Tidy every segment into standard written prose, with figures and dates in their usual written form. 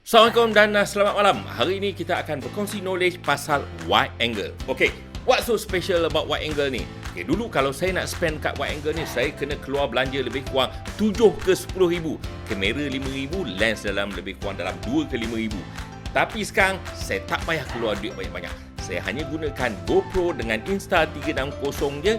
Assalamualaikum dan selamat malam. Hari ini kita akan berkongsi knowledge pasal wide angle. Okay, what's so special about wide angle ni? Okay, dulu kalau saya nak spend kat wide angle ni, saya kena keluar belanja lebih kurang 7 ke 10 ribu. Kamera 5 ribu, lens dalam lebih kurang dalam 2 ke 5 ribu. Tapi sekarang, saya tak payah keluar duit banyak-banyak. Saya hanya gunakan GoPro dengan Insta360 je,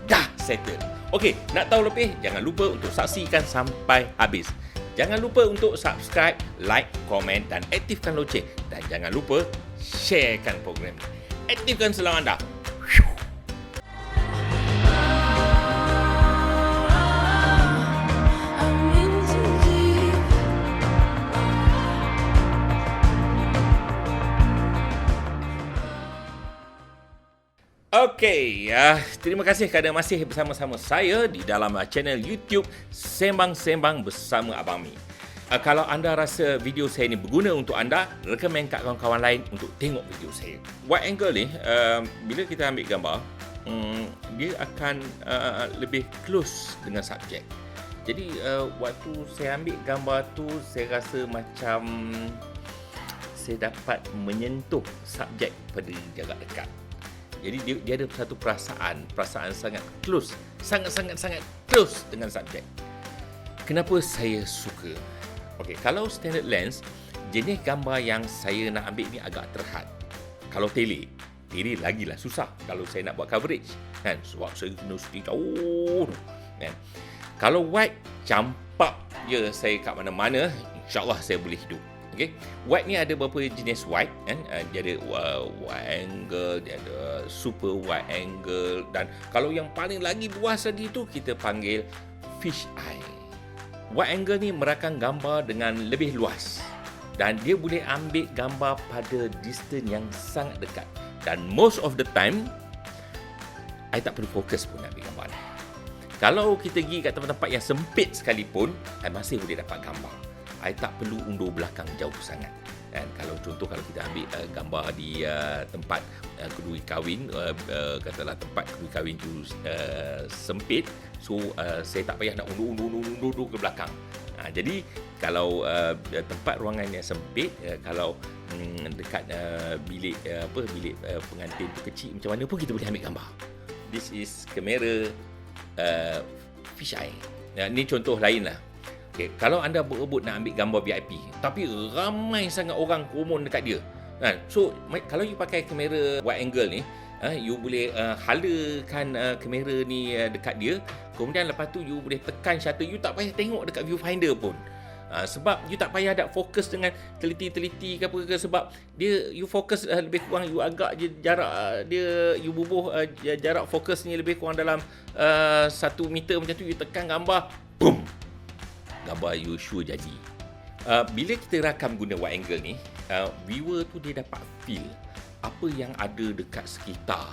dah settle. Okay, nak tahu lebih? Jangan lupa untuk saksikan sampai habis. Jangan lupa untuk subscribe, like, komen dan aktifkan loceng. Dan jangan lupa sharekan program ini. Aktifkan selang anda. Okey, terima kasih kerana masih bersama-sama saya di dalam channel YouTube Sembang-Sembang bersama Abang Mi. Kalau anda rasa video saya ni berguna untuk anda, recommend kat kawan-kawan lain untuk tengok video saya. Wide angle ni, bila kita ambil gambar, dia akan lebih close dengan subjek. Jadi, waktu saya ambil gambar tu, saya rasa macam saya dapat menyentuh subjek pada jarak dekat. Jadi dia ada satu perasaan sangat close, sangat close dengan subjek. Kenapa saya suka? Okey, kalau standard lens, jenis gambar yang saya nak ambil ni agak terhad. Kalau tele lagilah susah kalau saya nak buat coverage, kan? Sebab saya kena stay jauh, kan? Kalau wide, campak je saya kat mana-mana, insya-Allah saya boleh hidup. Okay. Wide ni ada beberapa jenis wide, kan? Dia ada wide angle, dia ada super wide angle, dan kalau yang paling lagi luas lagi tu kita panggil fish eye. Wide angle ni merakam gambar dengan lebih luas dan dia boleh ambil gambar pada distance yang sangat dekat. Dan most of the time I tak perlu fokus pun nak ambil gambar ni. Kalau kita pergi kat tempat-tempat yang sempit sekalipun, I masih boleh dapat gambar. I tak perlu undur belakang jauh sangat. Dan kalau contoh kalau kita ambil gambar di tempat kedui kahwin, katalah tempat kedui kahwin tu sempit, so saya tak payah nak undur ke belakang. Jadi kalau tempat ruangan yang sempit, kalau dekat bilik bilik pengantin tu kecil macam mana pun kita boleh ambil gambar. This is kamera fish eye. Ni contoh lain lah. Okay, kalau anda berebut nak ambil gambar VIP, tapi ramai sangat orang kumun dekat dia, kan? So, kalau you pakai kamera wide angle ni, you boleh halakan kamera ni dekat dia, kemudian lepas tu you boleh tekan shutter, you tak payah tengok dekat viewfinder pun. Sebab you tak payah nak fokus dengan teliti-teliti ke apa ke, sebab dia you fokus lebih kurang, you agak je jarak dia, you bubuh jarak fokus ni lebih kurang dalam 1 meter macam tu, you tekan gambar, boom, gambar you sure jadi. Bila kita rakam guna wide angle ni, viewer tu dia dapat feel apa yang ada dekat sekitar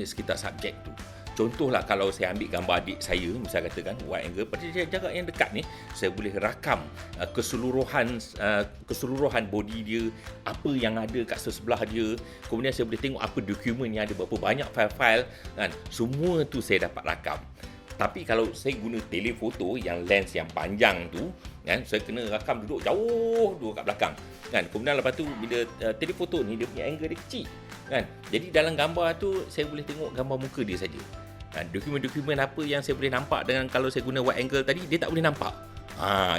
sekitar subjek tu. Contohlah kalau saya ambil gambar adik saya, misal katakan wide angle pada jarak yang dekat ni, saya boleh rakam keseluruhan body dia, apa yang ada kat sebelah dia. Kemudian saya boleh tengok apa dokumen yang ada, berapa banyak file-file, kan? Semua tu saya dapat rakam. Tapi kalau saya guna telefoto yang lens yang panjang tu, kan, saya kena rakam duduk jauh kat belakang, kan. Kemudian lepas tu bila telefoto ni dia punya angle dia kecil, kan. Jadi dalam gambar tu saya boleh tengok gambar muka dia saja. Dokumen-dokumen apa yang saya boleh nampak dengan kalau saya guna wide angle tadi, dia tak boleh nampak.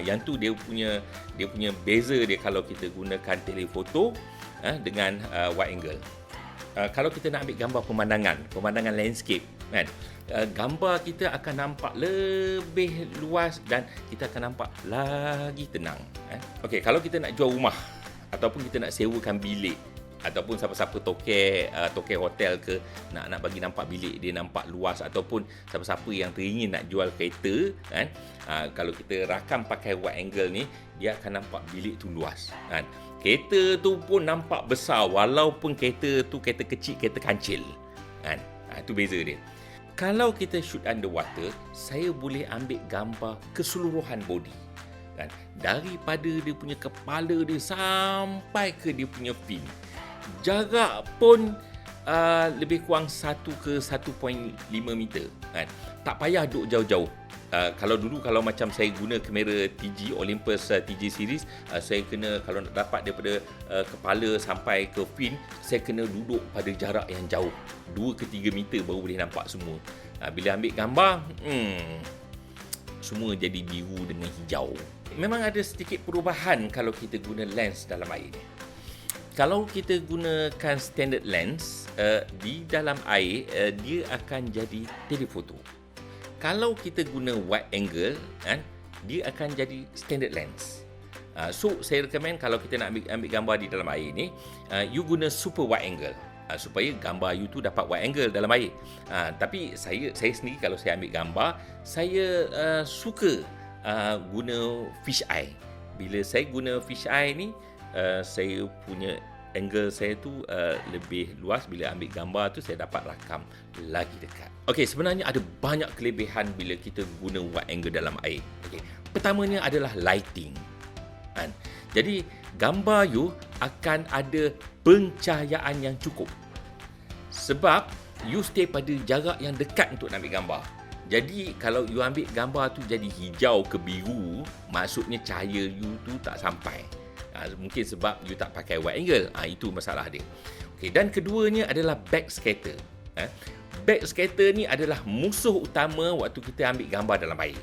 Yang tu dia punya beza dia kalau kita gunakan telefoto dengan wide angle. Kalau kita nak ambil gambar pemandangan landscape, kan, gambar kita akan nampak lebih luas dan kita akan nampak lagi tenang. Okey, kalau kita nak jual rumah ataupun kita nak sewakan bilik, ataupun siapa-siapa tokek hotel ke nak bagi nampak bilik dia nampak luas, ataupun siapa-siapa yang teringin nak jual kereta, kan, kalau kita rakam pakai wide angle ni, dia akan nampak bilik tu luas, kan. Kereta tu pun nampak besar walaupun kereta tu kereta kecil, kereta kancil, kan. Itu beza dia. Kalau kita shoot underwater, saya boleh ambil gambar keseluruhan body, kan, daripada dia punya kepala dia sampai ke dia punya fin. Jarak pun lebih kurang 1 ke 1.5 meter, kan. Tak payah duduk jauh-jauh. Kalau dulu kalau macam saya guna kamera TG Olympus TG series, saya kena kalau nak dapat daripada kepala sampai ke fin, saya kena duduk pada jarak yang jauh, 2 ke 3 meter baru boleh nampak semua. Bila ambil gambar, semua jadi biru dengan hijau. Memang ada sedikit perubahan kalau kita guna lens dalam air ni. Kalau kita gunakan standard lens di dalam air, dia akan jadi telefoto. Kalau kita guna wide angle, dia akan jadi standard lens. So saya recommend kalau kita nak ambil gambar di dalam air ni, you guna super wide angle supaya gambar you tu dapat wide angle dalam air. Tapi saya sendiri kalau saya ambil gambar, saya suka guna fish eye. Bila saya guna fish eye ni, saya punya angle saya tu lebih luas. Bila ambil gambar tu, saya dapat rakam lagi dekat. Okey, sebenarnya ada banyak kelebihan bila kita guna wide angle dalam air. Okey, pertamanya adalah lighting. Jadi gambar you akan ada pencahayaan yang cukup. Sebab you stay pada jarak yang dekat untuk nak ambil gambar. Jadi kalau you ambil gambar tu jadi hijau ke biru, maksudnya cahaya you tu tak sampai. Mungkin sebab you tak pakai wide angle. Itu masalah dia. Okay, dan keduanya adalah backscatter. Backscatter ni adalah musuh utama waktu kita ambil gambar dalam air.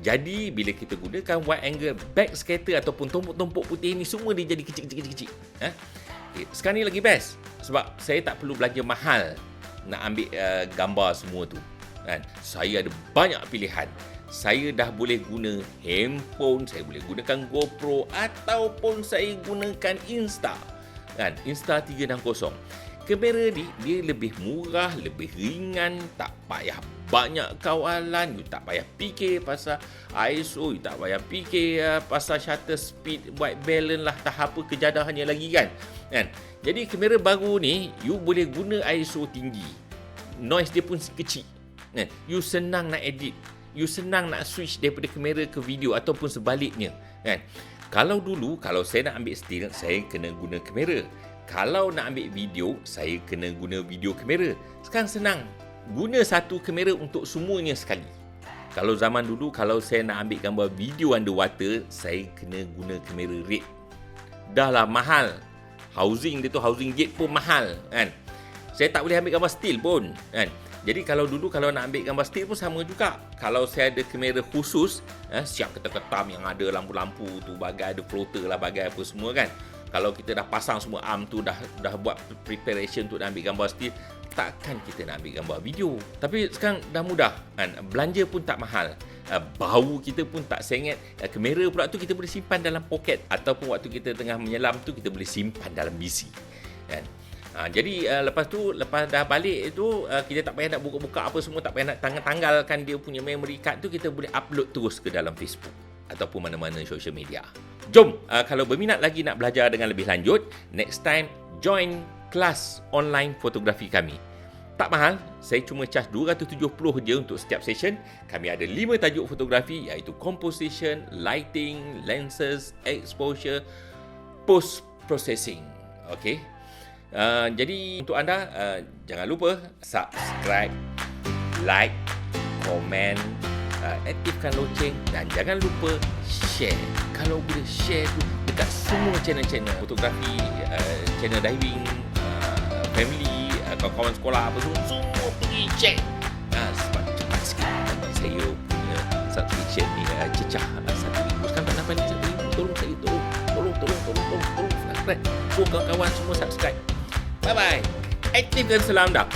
Jadi bila kita gunakan wide angle, backscatter ataupun tumpuk-tumpuk putih ni semua dia jadi kecil-kecil. Okay, sekarang ni lagi best sebab saya tak perlu belanja mahal nak ambil gambar semua tu. Saya ada banyak pilihan. Saya dah boleh guna handphone, saya boleh gunakan GoPro ataupun saya gunakan Insta. Insta360. Kamera ni dia lebih murah, lebih ringan, tak payah banyak kawalan, you tak payah fikir pasal ISO, you tak payah fikir pasal shutter speed, white balance lah, tak apa kejadahannya lagi kan. Jadi kamera baru ni you boleh guna ISO tinggi. Noise dia pun kecil. You senang nak edit. You senang nak switch daripada kamera ke video ataupun sebaliknya. Kalau dulu, kalau saya nak ambil still, saya kena guna kamera. Kalau nak ambil video, saya kena guna video kamera. Sekarang senang. Guna satu kamera untuk semuanya sekali. Kalau zaman dulu, kalau saya nak ambil gambar video underwater, saya kena guna kamera RED. Dah lah mahal. Housing dia tu, housing jet pun mahal. Saya tak boleh ambil gambar still pun. Jadi kalau dulu kalau nak ambil gambar still pun sama juga. Kalau saya ada kamera khusus, siap ketam-ketam yang ada lampu-lampu tu, bagai ada floater lah, bagai apa semua kan. Kalau kita dah pasang semua arm tu, dah buat preparation untuk nak ambil gambar still, takkan kita nak ambil gambar video. Tapi sekarang dah mudah. Belanja pun tak mahal. Bau kita pun tak sengit. Kamera pula tu kita boleh simpan dalam poket. Ataupun waktu kita tengah menyelam tu, kita boleh simpan dalam BC. Jadi lepas dah balik itu, kita tak payah nak buka-buka apa semua, tak payah nak tanggalkan dia punya memory card tu, kita boleh upload terus ke dalam Facebook ataupun mana-mana social media. Jom, kalau berminat lagi nak belajar dengan lebih lanjut, next time join kelas online fotografi kami. Tak mahal, saya cuma charge 270 je untuk setiap session. Kami ada 5 tajuk fotografi, iaitu composition, lighting, lenses, exposure, post processing. Okey. Jadi untuk anda, jangan lupa subscribe, like, komen, aktifkan loceng dan jangan lupa share. Kalau boleh share tu dekat semua channel-channel fotografi, channel diving, family, kawan-kawan sekolah apa semua pergi check. Sebab cepat sikit dapat saya punya subscription ni cecah 1,000. Sekarang tak dapat 1,000. Tolong saya, tolong subscribe. So kawan-kawan semua subscribe. Bye-bye. Aktifkan selam dah.